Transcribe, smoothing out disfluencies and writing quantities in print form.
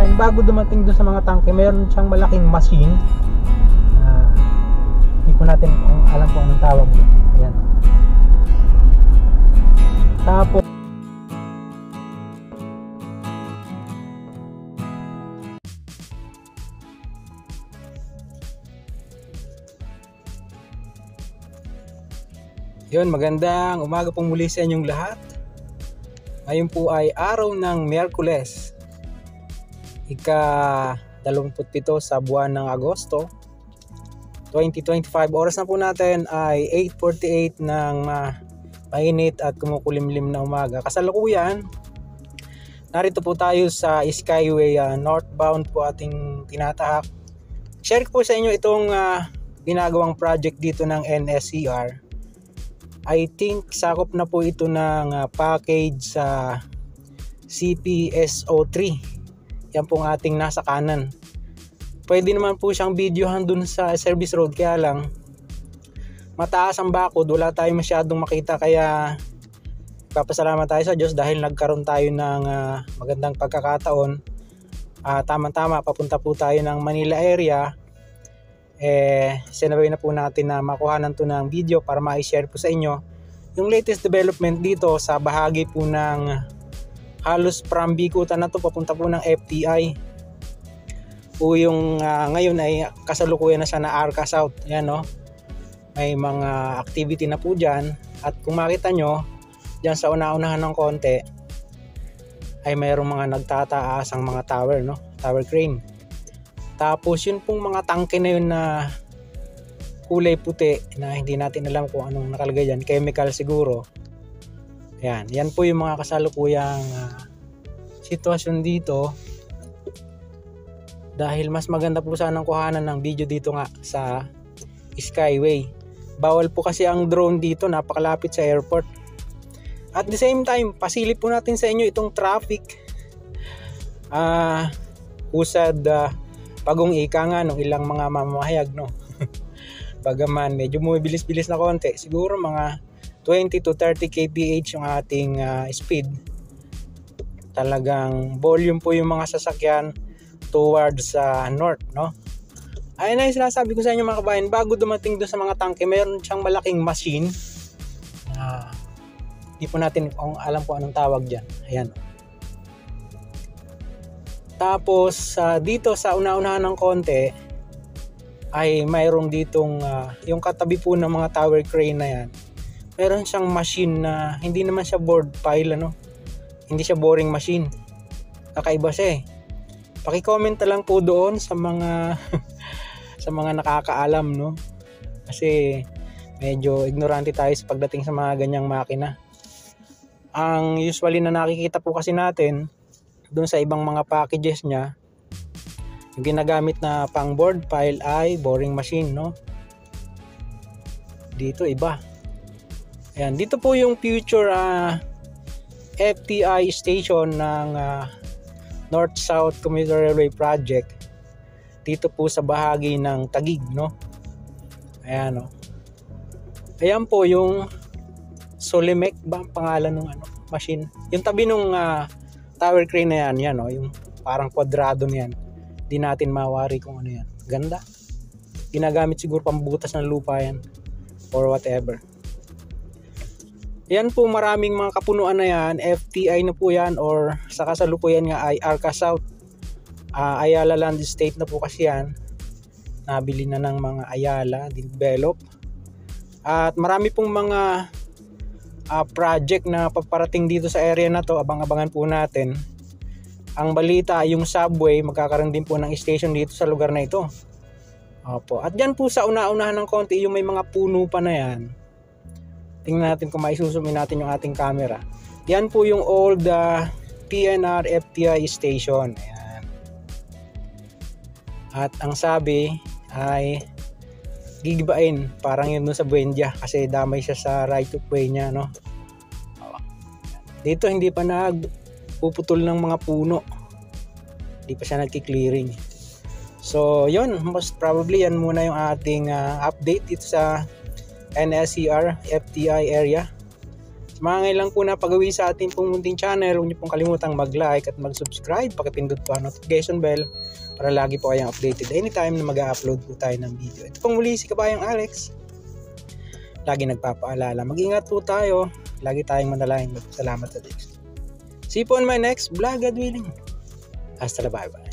kababayan, bago dumating doon sa mga tangke, meron siyang malaking machine. Hindi po natin alam kung anong tawag. Ayan. Tapos yun, magandang umaga pong muli sa inyong lahat. Ngayon po ay araw ng Miyerkules, ika-27 sa buwan ng Agosto 2025. Oras na po natin ay 8:48 ng mainit at kumukulimlim na umaga. Kasalukuyan, narito po tayo sa Skyway northbound po ating tinatahak. Share ko po sa inyo itong ginagawang project dito ng NSCR. I think sakop na po ito ng package sa CPSO3. Yan pong ating nasa kanan. Pwede naman po siyang videohan dun sa service road, kaya lang mataas ang bakod, wala tayong masyadong makita, kaya papasalamat tayo sa Diyos dahil nagkaroon tayo ng magandang pagkakataon. Tama-tama, papunta po tayo ng Manila area. Sinabay na po natin na makuhanan to ng video para ma-share po sa inyo yung latest development dito sa bahagi po ng halos from Bikutan na to papunta po ng FTI po yung ngayon ay kasalukuyan na siya na Arca South. Yan, no? May mga activity na po dyan, at kung makita nyo dyan sa una-unahan ng konti ay mayroong mga nagtataas ang mga tower, no? Tower crane. Tapos yun pong mga tangke na yun na kulay puti na hindi natin alam kung anong nakalagay dyan, chemical siguro. Yan po yung mga kasalukuyang sitwasyon dito. Dahil mas maganda po sanang kuhanan ng video dito nga sa Skyway. Bawal po kasi ang drone dito, napakalapit sa airport. At the same time, pasilip po natin sa inyo itong traffic. Usad pagong ika nga ng ilang mga mamamahayag, no? Bagaman medyo bumibilis-bilis na konti, siguro mga 20 to 30 kph yung ating speed. Talagang volume po yung mga sasakyan towards north, no? Ayun na yung sinasabi ko sa inyo mga kabayan, bago dumating doon sa mga tangke, mayroon siyang malaking machine. Hindi po natin alam kung anong tawag dyan. Ayan. Tapos dito sa una-unahan ng konti ay mayroong ditong yung katabi po ng mga tower crane na yan, mayroon siyang machine na hindi naman siya board pile, ano? Hindi siya boring machine. Kakaiba siya eh. Paki-comment na lang po doon sa mga sa mga nakakaalam, no? Kasi medyo ignorante tayo sa pagdating sa mga ganyang makina. Ang usually na nakikita po kasi natin doon sa ibang mga packages niya, yung ginagamit na pang board pile ay boring machine, no? Dito iba. Ayan, dito po yung future FTI station ng North-South Commuter Railway Project. Dito po sa bahagi ng Taguig, no? Ayan, no? Ayan po yung Solimec ba ang pangalan ng machine? Yung tabi nung tower crane na yan, no? Yung parang kwadrado na yan. Di natin mawari kung ano yan. Ganda. Ginagamit siguro pambutas ng lupa yan or whatever. Yan po, maraming mga kapunuan na yan. FTI na po yan, or sa kasalukuyan nga ay Arca South. Ayala Land Estate na po kasi yan. Nabili na ng mga Ayala, develop. At marami pong mga project na paparating dito sa area na to. Abang-abangan po natin. Ang balita, yung subway, magkakaroon din po ng station dito sa lugar na ito. Opo. At dyan po sa una-unahan ng konti, yung may mga puno pa na yan. Tingnan natin kung maisusumin natin yung ating camera. Yan po yung old PNR FTI station. Ayan. At ang sabi ay gigibain, parang yun dun sa Buendia, kasi damay siya sa right of way niya, no? Dito hindi pa nagpuputol ng mga puno, hindi pa siya nagki-clearing. So yun, most probably yan muna yung ating update dito sa NSCR FTI area. mga ngayon lang po na pag-uwi sa ating pong munting channel, huwag niyo pong kalimutang mag-like at mag-subscribe, pakipindot po ang notification bell para lagi po kayong updated anytime na mag-upload po tayo ng video. Ito pong muli si Kabayang Alex, lagi nagpapaalala, mag-ingat po tayo, lagi tayong manalangin. Salamat sa Diyos. See you po on my next vlog, God willing. Hasta la, bye bye.